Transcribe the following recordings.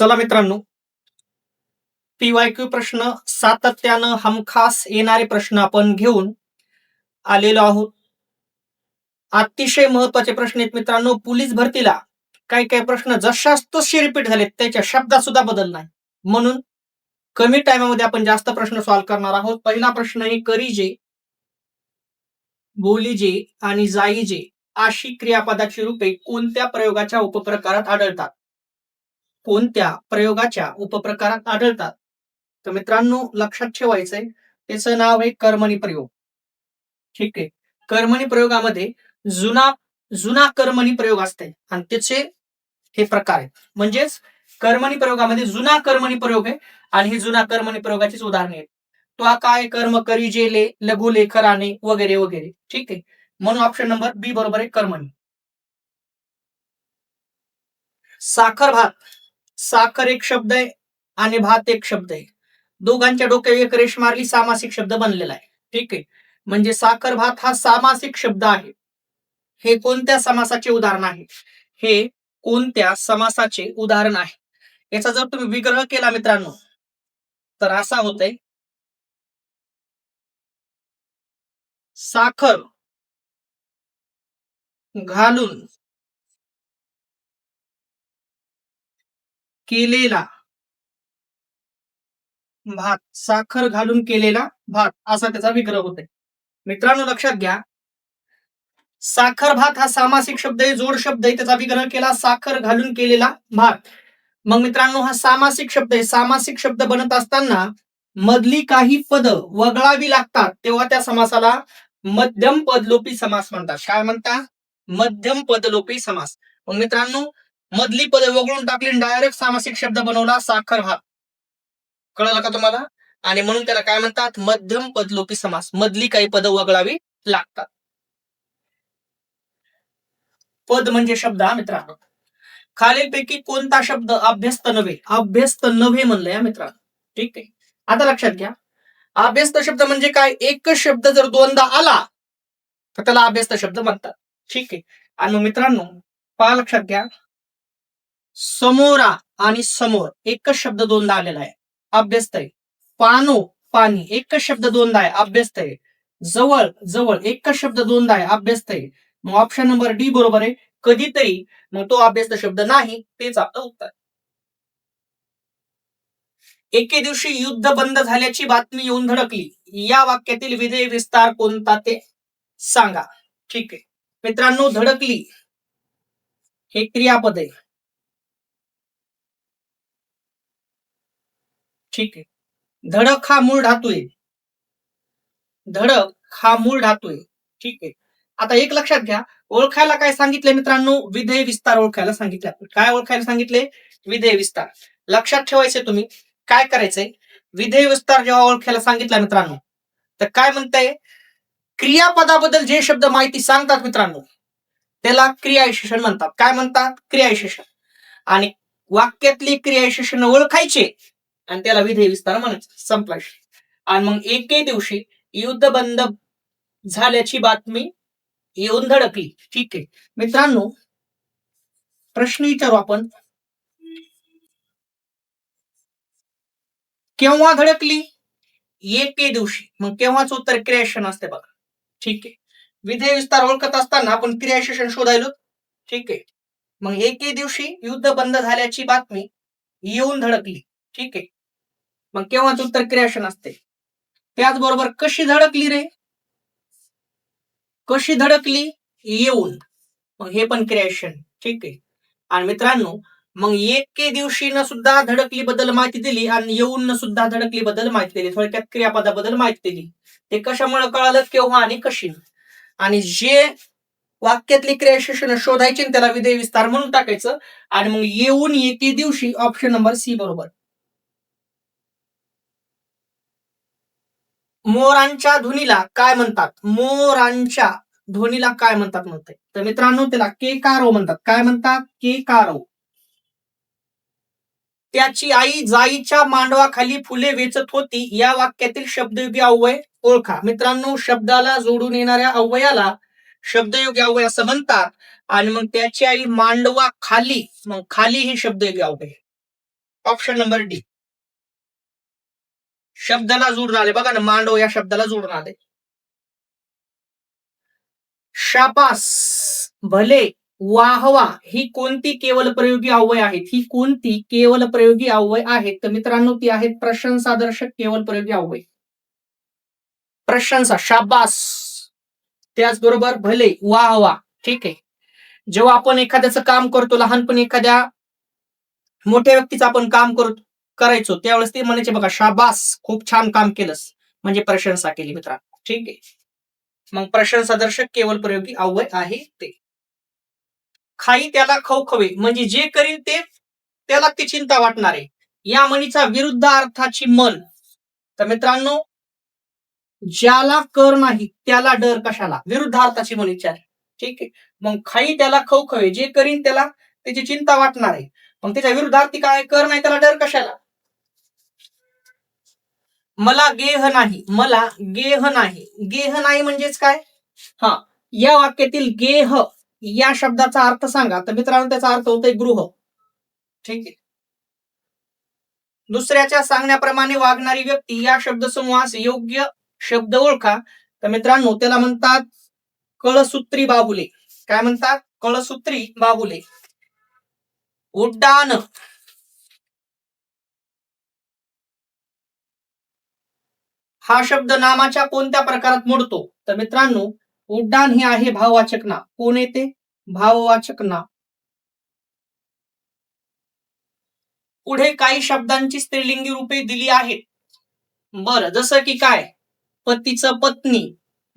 चला मित्रांनो, PYQ प्रश्न सातत्यानं हमखास येणारे प्रश्न आपण घेऊन आलेलो आहोत. अतिशय महत्वाचे प्रश्न आहेत मित्रांनो. पोलीस भरतीला काही काही प्रश्न जशाच तसे रिपीट झालेत, त्याच्या शब्दात सुद्धा बदल नाही. म्हणून कमी टाइममध्ये आपण जास्त प्रश्न सॉल्व्ह करणार आहोत. पहिला प्रश्न आहे, करीजे, बोलीजे आणि जाईजे अशी क्रियापदाची रूपे कोणत्या प्रयोगाच्या उपप्रकारात आढळतात? कोणत्या प्रयोगाच्या उपप्रकारात आढळतात? तर मित्रांनो लक्षात ठेवायचंय, त्याचं नाव आहे कर्मणी प्रयोग. ठीक आहे. कर्मणी प्रयोगामध्ये जुना जुना कर्मणी प्रयोग असते आणि त्याचे हे प्रकार आहेत. म्हणजेच कर्मणी प्रयोगामध्ये जुना कर्मणी प्रयोग आहे आणि ही जुना कर्मणी प्रयोगाचीच उदाहरणे आहेत. तो काय कर्म करी जेले लघु लेखराने वगैरे वगैरे. ठीक आहे. म्हणून ऑप्शन नंबर बी बरोबर आहे कर्मणी. साखर भात. साखर एक शब्द आहे आणि भात एक शब्द आहे. दोघांच्या डोक्यावर एक रेष मारली, सामासिक शब्द बनलेला आहे. ठीक आहे. म्हणजे साखर भात हा सामासिक शब्द आहे. हे कोणत्या समासाचे उदाहरण आहे? हे कोणत्या समासाचे उदाहरण आहे? याचा जर तुम्ही विग्रह केला मित्रांनो, तर असा होतंय, साखर घालून केलेला भात. साखर घालून केलेला भात असा त्याचा विग्रह होतोय. मित्रांनो लक्षात घ्या, साखर भात हा सामासिक शब्द आहे, जोड शब्द आहे. त्याचा विग्रह केला साखर घालून केलेला भात. मग मित्रांनो हा सामासिक शब्द आहे. सामासिक शब्द बनत असताना मधली काही पद वगळावी लागतात, तेव्हा त्या समासाला मध्यम पदलोपी समास म्हणतात. काय म्हणतात? मध्यम पदलोपी समास. मग मित्रांनो मधली पद वगळून टाकली, डायरेक्ट सामासिक शब्द बनवला साखर भात. कळलं का तुम्हाला? आणि म्हणून त्याला काय म्हणतात? मध्यम पदलोपी समास. मधली काही पद वगळावी लागतात. पद म्हणजे शब्द हा मित्रांनो. खालीलपैकी कोणता शब्द अभ्यस्त नव्हे? अभ्यस्त नव्हे म्हणलंय मित्रांनो. ठीक आहे. आता लक्षात घ्या, अभ्यस्त शब्द म्हणजे काय? एकच शब्द जर दोनदा आला तर त्याला अभ्यस्त शब्द म्हणतात. ठीक आहे. आणि मित्रांनो पहा, लक्षात घ्या, समोरा आणि समोर एकच शब्द दोनदा आलेला आहे, अभ्यस्त आहे. पानो पाणी एकच शब्द दोनदा आहे, अभ्यस्त आहे. जवळ जवळ एकच शब्द दोनदा आहे, अभ्यस्त आहे. मग ऑप्शन नंबर डी बरोबर आहे, कधीतरी. मग तो अभ्यस्त शब्द नाही, तेच आपलं उत्तर. एके दिवशी युद्ध बंद झाल्याची बातमी येऊन धडकली. या वाक्यातील विधेय विस्तार कोणता ते सांगा. ठीक आहे मित्रांनो, धडकली हे क्रियापद आहे. ठीक आहे. धडक हा मूळ धातू आहे. धडक हा मूळ धातू आहे. ठीक आहे. आता एक लक्षात घ्या, ओळखायला काय सांगितले मित्रांनो? विधेय विस्तार ओळखायला सांगितले. काय ओळखायला सांगितले? विधेय विस्तार. लक्षात ठेवायचे तुम्ही. काय करायचंय, विधेय विस्तार जेव्हा ओळखायला सांगितला मित्रांनो, तर काय म्हणताय, क्रियापदाबद्दल जे शब्द माहिती सांगतात मित्रांनो त्याला क्रियाविशेषण म्हणतात. काय म्हणतात? क्रियाविशेषण. आणि वाक्यातली क्रियाविशेषण ओळखायचे आणि त्याला विधेय विस्तार म्हणायचं. संपला. आणि मग एके दिवशी युद्ध बंद झाल्याची बातमी येऊन धडकली. ठीक आहे मित्रांनो, प्रश्न विचारू आपण, केव्हा धडकली? एके दिवशी. मग केव्हाच उत्तर क्रियाविशेषण असते बघा. ठीक आहे. विधेय विस्तार ओळखत असताना आपण क्रियाविशेषण शोधायलो. ठीक आहे. मग एके दिवशी युद्ध बंद झाल्याची बातमी येऊन धडकली. ठीक आहे. मग केव्हाच उत्तर क्रियाविशेषण असते. त्याचबरोबर कशी धडकली रे? कशी धडकली? येऊन. मग हे पण क्रियाविशेषण. ठीक आहे. आणि मित्रांनो मग एके दिवशी न सुद्धा धडकली बद्दल माहिती दिली आणि येऊन न सुद्धा धडकली बद्दल माहिती दिली. थोडक्यात क्रियापदाबद्दल माहिती दिली. ते कशामुळे कळालं? केव्हा आणि कशी. आणि जे वाक्यातली क्रियाविशेषण शोधायची त्याला विधेय विस्तार म्हणून टाकायचं. आणि मग येऊन एके दिवशी ऑप्शन नंबर सी बरोबर. मोरांच्या ध्वनीला काय म्हणतात? मोरांच्या ध्वनीला काय म्हणतात म्हणते? तर मित्रांनो त्याला केकारो म्हणतात. काय म्हणतात? केकारो. त्याची आई जाईच्या मांडवाखाली फुले वेचत होती. या वाक्यातील शब्दयोगी अव्यय ओळखा. मित्रांनो शब्दाला जोडून येणाऱ्या अव्ययाला शब्दयोगी अव्यय असं म्हणतात. आणि मग त्याची आई मांडवा खाली, मग खाली ही शब्दयोगी अव्यय. Option number D. शब्दाला जोडून आले बघा ना, मांडव या शब्दाला जोडून आले. शाबास, भले, वाहवा ही कोणती केवल प्रयोगी अव्यय आहेत? ही कोणती केवल प्रयोगी अव्यय आहेत? तर मित्रांनो ती आहेत प्रशंसादर्शक केवल प्रयोगी अव्यय. प्रशंसा, शाबास, त्याचबरोबर भले, वाहवा. ठीक आहे. जेव्हा आपण एखाद्याचं काम करतो, लहानपणी एखाद्या मोठ्या व्यक्तीचं आपण काम करायचो त्यावेळेस ते म्हणायचे बघा, शाबास, खूप छान काम केलंस, म्हणजे प्रशंसा केली मित्रांनो. ठीक आहे. मग प्रशंसादर्शक केवल प्रयोगी अव्यय आहे ते. खाई त्याला खवखवे, म्हणजे जे करील ते त्याला ती चिंता वाटणार आहे. या म्हणीचा विरुद्ध अर्थाची म्हण. तर मित्रांनो, ज्याला कर नाही त्याला डर कशाला, विरुद्ध अर्थाची म्हण विचार. ठीक आहे. मग खाई त्याला खवखवे, जे करीन त्याला त्याची चिंता वाटणार आहे. मग त्याच्या विरुद्धार्थी काय, कर नाही त्याला डर कशाला. मला गेह नाही, मला गेह नाही, गेह नाही म्हणजेच काय? हा, या वाक्यातील गेह या शब्दाचा अर्थ सांगा. तर मित्रांनो त्याचा अर्थ होतोय गृह. ठीक आहे. दुसऱ्याच्या सांगण्याप्रमाणे वागणारी व्यक्ती या शब्दसमूहास योग्य शब्द ओळखा. तर मित्रांनो त्याला म्हणतात कळसूत्री बाहुले. काय म्हणतात? कळसूत्री बाहुले. उड्डाण, हा शब्द नामाच्या कोणत्या प्रकारात मोडतो? तर मित्रांनो उड्डाण हे आहे भाववाचक नाम. कोण येते? भाववाचक नाम. पुढे काही शब्दांची स्त्रीलिंगी रूपे दिली आहेत. बरं, जसं की काय? पतीचं पत्नी,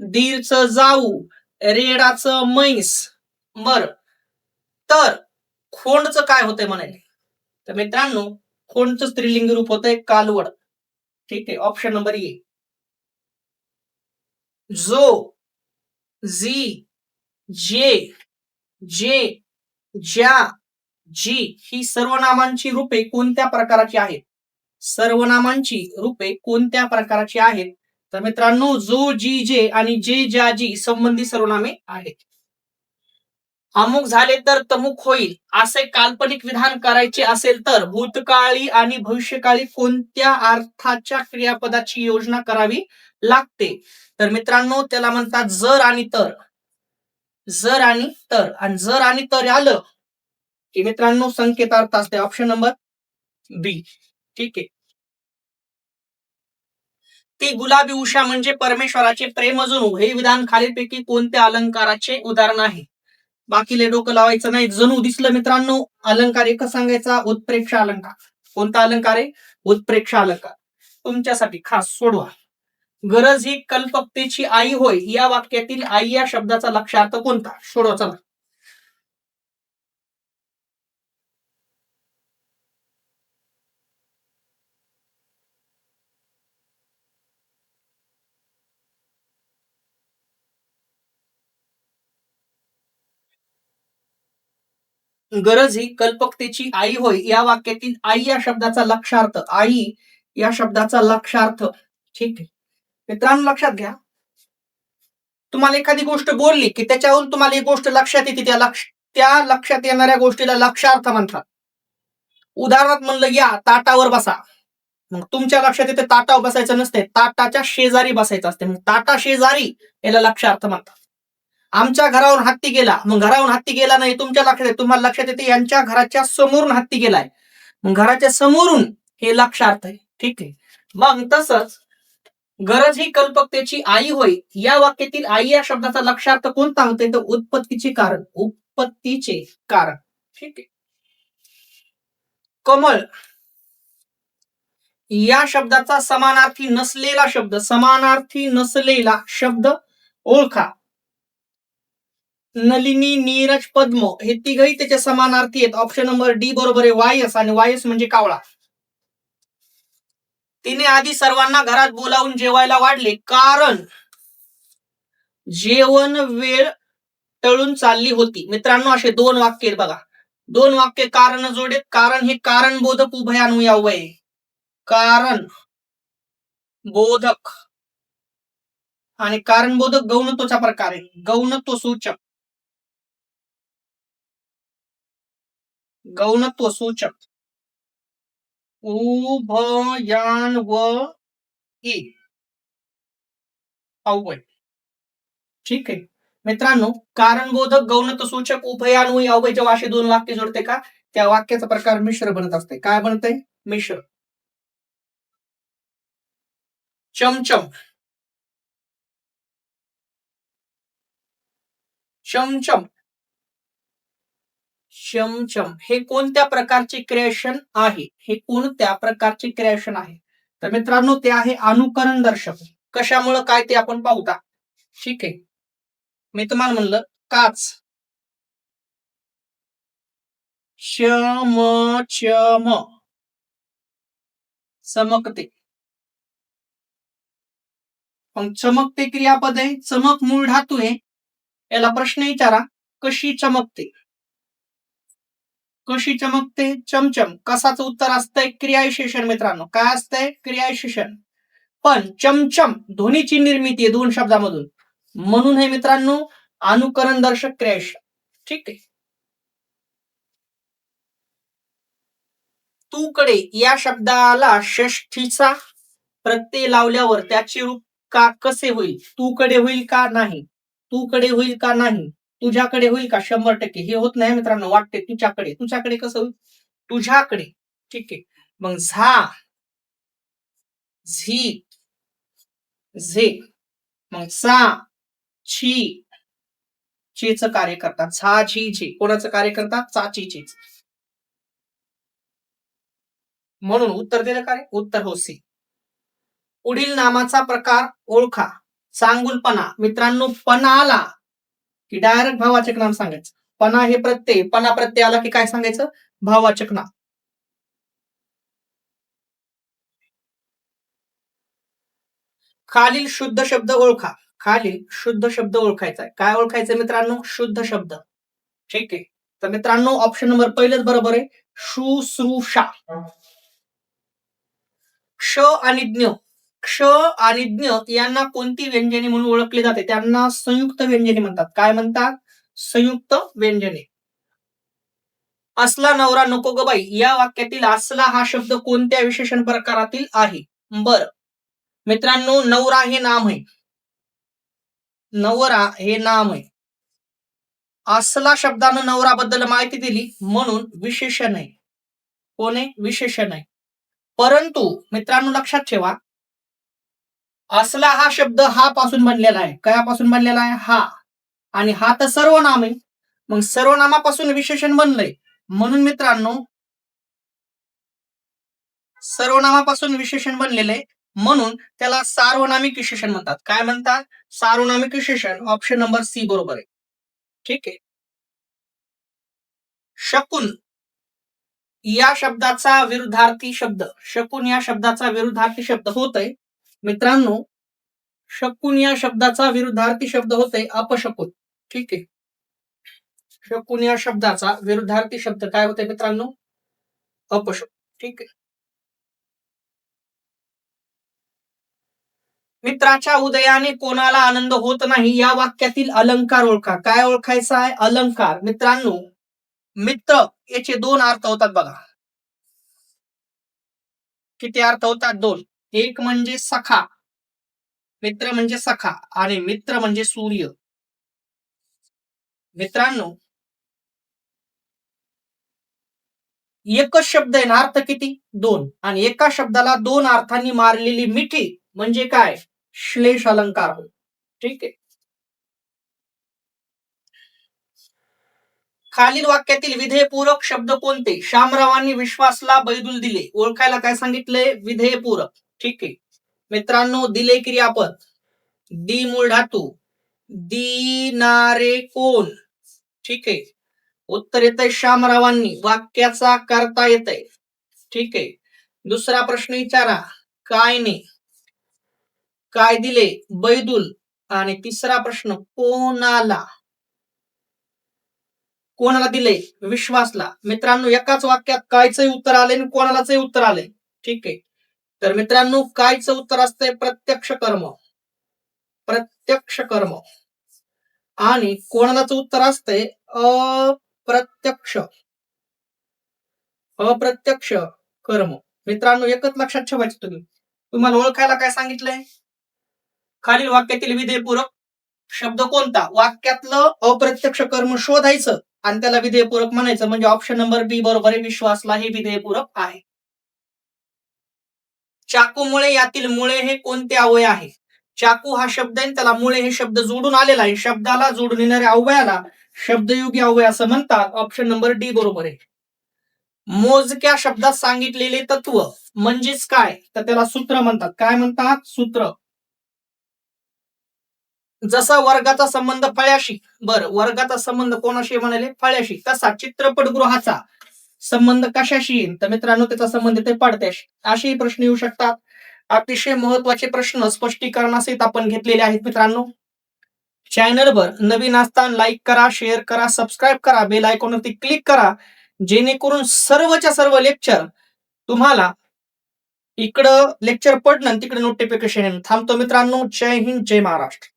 दीरचं जाऊ, रेडाचं म्हैस. बर, तर खोंडचं काय होतंय म्हणाले? तर मित्रांनो खोंडचं स्त्रीलिंगी रूप होतंय कालवड. ठीक आहे. Option number A. जो, जी, जे, जे, ज्या, जी ही सर्वनामांची रूपे कोणत्या प्रकाराची आहेत? सर्वनामांची रूपे कोणत्या प्रकाराची आहेत? तर मित्रांनो जो, जी, जे आणि जे, ज्या, जी संबंधी सर्वनामे आहेत. अमुक झाले तर तमुक होईल असे काल्पनिक विधान करायचे असेल तर भूतकाळी आणि भविष्यकाळी कोणत्या अर्थाच्या क्रियापदाची योजना करावी लागते? तर मित्रांनो त्याला म्हणतात जर आणि तर. जर आणि तर, आणि जर आणि तर आलं की मित्रांनो संकेतार्थ असते. ऑप्शन नंबर बी. ठीक आहे. ती गुलाबी उषा म्हणजे परमेश्वराचे प्रेम जणू हे विधान खालीलपैकी कोणत्या अलंकाराचे उदाहरण आहे? बाकीले डोकं लावायचं नाही. जणू दिसलं मित्रांनो अलंकार एकच सांगायचा, उत्प्रेक्षा अलंकार. कोणता अलंकार आहे? उत्प्रेक्षा अलंकार. तुमच्यासाठी खास सोडवा. गरज ही कल्पकतेची आई होय या वाक्यातील आई या शब्दाचा लक्षार्थ कोणता? सोडवा चला. गरज ही कल्पकतेची आई होय या वाक्यातील आई या शब्दाचा लक्षार्थ, आई या शब्दाचा लक्षार्थ. ठीक आहे मित्रांनो, लक्षात घ्या. तुम्हाला एखादी गोष्ट बोलली की त्याच्यावरून तुम्हाला एक गोष्ट लक्षात येते, त्या लक्षात येणाऱ्या गोष्टीला लक्षार्थ म्हणतात. उदाहरणार्थ म्हणलं या ताटावर बसा, मग तुमच्या लक्षात येते ताटावर बसायचं नसते, ताटाच्या शेजारी बसायचं असते. मग ताटा शेजारी याला लक्षार्थ म्हणतात. आमच्या घरावरून हत्ती गेला, मग घरावरून हत्ती गेला नाही तुमच्या लक्षात येते, तुम्हाला लक्षात येते यांच्या घराच्या समोरून हत्ती गेलाय, मग घराच्या समोरून हे लक्षार्थ आहे. ठीक आहे. मग तसंच गरज ही कल्पकतेची आई होय या वाक्यातील आई या शब्दाचा लक्षार्थ कोणता होतोय? तर उत्पत्तीचे कारण, उत्पत्तीचे कारण. ठीक आहे. कमळ या शब्दाचा समानार्थी नसलेला शब्द, समानार्थी नसलेला शब्द ओळखा. नलिनी, नीरज, पद्म हे तिघही त्याच्या समानार्थी आहेत. ऑप्शन नंबर डी बरोबर आहे. वायस, आणि वायस म्हणजे कावळा. तिने आधी सर्वांना घरात बोलावून जेवायला वाढले कारण जेवण वेळ टळून चालली होती. मित्रांनो असे दोन वाक्य आहेत बघा. दोन वाक्य कारण जोडेत. कारण हे कारण बोधक उभयान्वयी अव्यय आहे. कारण बोधक आणि कारण बोधक गौणत्वाचा प्रकार आहे. गौणत्व सूचक, गौणत्व सूचक. उभयान्वयी अव्यय. ठीक आहे. मित्रांनो, कारणबोधक, गौणतसूचक, उभयान्वयी, अव्यय जेव्हा अशी दोन वाक्य जोडते का, त्या वाक्याचा प्रकार मिश्र बनत असते. काय बनतंय? मिश्र. चमचम. चमचम. चमचम हे कोणत्या प्रकारचे क्रिएशन आहे? हे कोणत्या प्रकारचे क्रिएशन आहे? तर मित्रांनो, ते आहे अनुकरण दर्शक. कशामुळं काय ते आपण पाहूया. ठीक आहे. मी तुम्हाला म्हणलं काच. चमचम. चमकते. मग चमकते क्रियापद आहे. चमक मूळ धातू आहे. याला प्रश्न विचारा, कशी चमकते? कशी चमकते? चमचम. कसाचं उत्तर असतंय? क्रियाविशेषण. मित्रांनो, काय असतंय? क्रियाविशेषण. पण चमचम ध्वनीची निर्मिती आहे दोन शब्दामधून, म्हणून हे मित्रांनो अनुकरण दर्शक क्रियाविशेषण. ठीक आहे. तूकडे या शब्दाला षष्ठीचा प्रत्यय लावल्यावर त्याचे रूप का कसे होईल? तूकडे होईल का नाही? तूकडे होईल का नाही? तुझ्याकडे होईल का? 100%. हे होत नाही मित्रांनो, वाटते तुझ्याकडे. तुझ्याकडे कसं होईल? तुझ्याकडे. ठीक आहे. मग झा, झी, झे. मग सा, छी, चेच कार्य करतात. झा, झी, झे कोणाचं कार्य करतात? चा, ची, चेच. म्हणून उत्तर दिलं काय? उत्तर हो सी. पुढील नामाचा प्रकार ओळखा. चांगुलपणा. मित्रांनो, पणा आला की डायरेक्ट भाववाचक नाम सांगायचं. पणा हे प्रत्यय, पणा प्रत्यय आला की काय सांगायचं? भाववाचक नाम. खालील शुद्ध शब्द ओळखा. खालील शुद्ध शब्द ओळखायचा आहे. काय ओळखायचं मित्रांनो? शुद्ध शब्द. ठीक आहे. तर मित्रांनो, ऑप्शन नंबर पहिलेच बरोबर आहे. शुश्रूषा. क्ष आणि ज्ञ. क्ष आणि ज्ञ यांना कोणती व्यंजने म्हणून ओळखले जाते? त्यांना संयुक्त व्यंजने म्हणतात. काय म्हणतात? संयुक्त व्यंजने. असला नवरा नको ग बाई या वाक्यातील असला हा शब्द कोणत्या विशेषण प्रकारातील आहे? बर मित्रांनो, नवरा हे नाम आहे. नवरा हे नाम आहे. असला शब्दानं नवराबद्दल माहिती दिली म्हणून विशेषण आहे. कोण आहे? विशेषण आहे. परंतु मित्रांनो लक्षात ठेवा, असला हा शब्द हा पासून बनलेला आहे. कयापासून बनलेला आहे? हा. आणि हा तर सर्वनाम आहे. मग सर्वनामापासून विशेषण बनलंय, म्हणून मित्रांनो सर्वनामापासून विशेषण बनलेलं आहे, म्हणून त्याला सार्वनामिक विशेषण म्हणतात. काय म्हणतात? सार्वनामिक विशेषण. ऑप्शन नंबर सी बरोबर आहे. ठीक आहे. शकुन या शब्दाचा विरुद्धार्थी शब्द. शकुन या शब्दाचा विरुद्धार्थी शब्द होतय मित्रांनो, शकुन या शब्दाचा विरुद्धार्थी शब्द होतय अपशकुन. ठीक आहे. शकुन या शब्दाचा विरुद्धार्थी शब्द काय होतंय मित्रांनो? अपशकुन. ठीक आहे. मित्राच्या उदयाने कोणाला आनंद होत नाही या वाक्यातील अलंकार ओळखा. काय ओळखायचा आहे? अलंकार. मित्रांनो, मित्र याचे दोन अर्थ होतात बघा. किती अर्थ होतात? दोन. एक म्हणजे सखा. मित्र म्हणजे सखा आणि मित्र म्हणजे सूर्य. मित्रांनो, एकच शब्द आहे ना, अर्थ किती? दोन. आणि एका शब्दाला दोन अर्थांनी मारलेली मिठी म्हणजे काय? श्लेष अलंकार. ठीक आहे. खालील वाक्यातील विधेयपूरक शब्द कोणते? शामरावांनी विश्वासला बैदूल दिले. ओळखायला काय सांगितलंय? विधेयपूरक. ठीक आहे. मित्रांनो, दिले क्रियापद, दी मूळ धातू, दिनारे कोण. ठीक आहे. उत्तर येतंय शामरावांनी. वाक्याचा करता येतंय. ठीक आहे. दुसरा प्रश्न विचारा, काय नाही, काय दिले? बैदूल. आणि तिसरा प्रश्न, कोणाला? कोणाला दिले? विश्वासला. मित्रांनो, एकाच वाक्यात कायचंही उत्तर आलंय आणि कोणालाचही उत्तर आलंय. ठीक आहे. तर मित्रांनो, कायचं उत्तर असतंय? प्रत्यक्ष कर्म. प्रत्यक्ष कर्म. आणि कोणालाच उत्तर असतंय अप्रत्यक्ष. अप्रत्यक्ष कर्म. मित्रांनो एकच लक्षात ठेवायचं तुम्हाला ओळखायला काय सांगितलंय? खालील वाक्यातील विधेयपूरक शब्द कोणता? वाक्यातलं अप्रत्यक्ष कर्म शोधायचं आणि त्याला विधेयपूरक म्हणायचं, म्हणजे ऑप्शन नंबर बी बरोबर आहे. विश्वासला हे विधेयपूरक आहे. चाकूमुळे यातील मुळे हे कोणते अवयव आहे? चाकू हा शब्द आहे, त्याला मुळे हे शब्द जोडून आलेला आहे. शब्दाला जोडून येणाऱ्या अवयवाला शब्दयोगी अवयव असं म्हणतात. ऑप्शन नंबर डी बरोबर आहे. मोजक्या शब्दात सांगितलेले तत्व म्हणजेच काय? तर त्याला सूत्र म्हणतात. काय म्हणतात? सूत्र. जसा वर्गाचा संबंध फळ्याशी, बर वर्गाचा संबंध कोणाशी म्हणाले? फळ्याशी. तसा चित्रपटगृहाचा संबंध कशाशी येईल? तर मित्रांनो त्याचा संबंध ते पडद्याशी. असेही प्रश्न येऊ शकतात. अतिशय महत्वाचे प्रश्न स्पष्टीकरणासहित आपण घेतलेले आहेत मित्रांनो. चॅनलवर नवीन असताना लाईक करा, शेअर करा, सबस्क्राईब करा, बेल आयकॉनवरती क्लिक करा, जेणेकरून सर्वच्या सर्व लेक्चर तुम्हाला इकडं लेक्चर पडणं तिकडे नोटिफिकेशन येईल. थांबतो मित्रांनो. जय हिंद, जय महाराष्ट्र.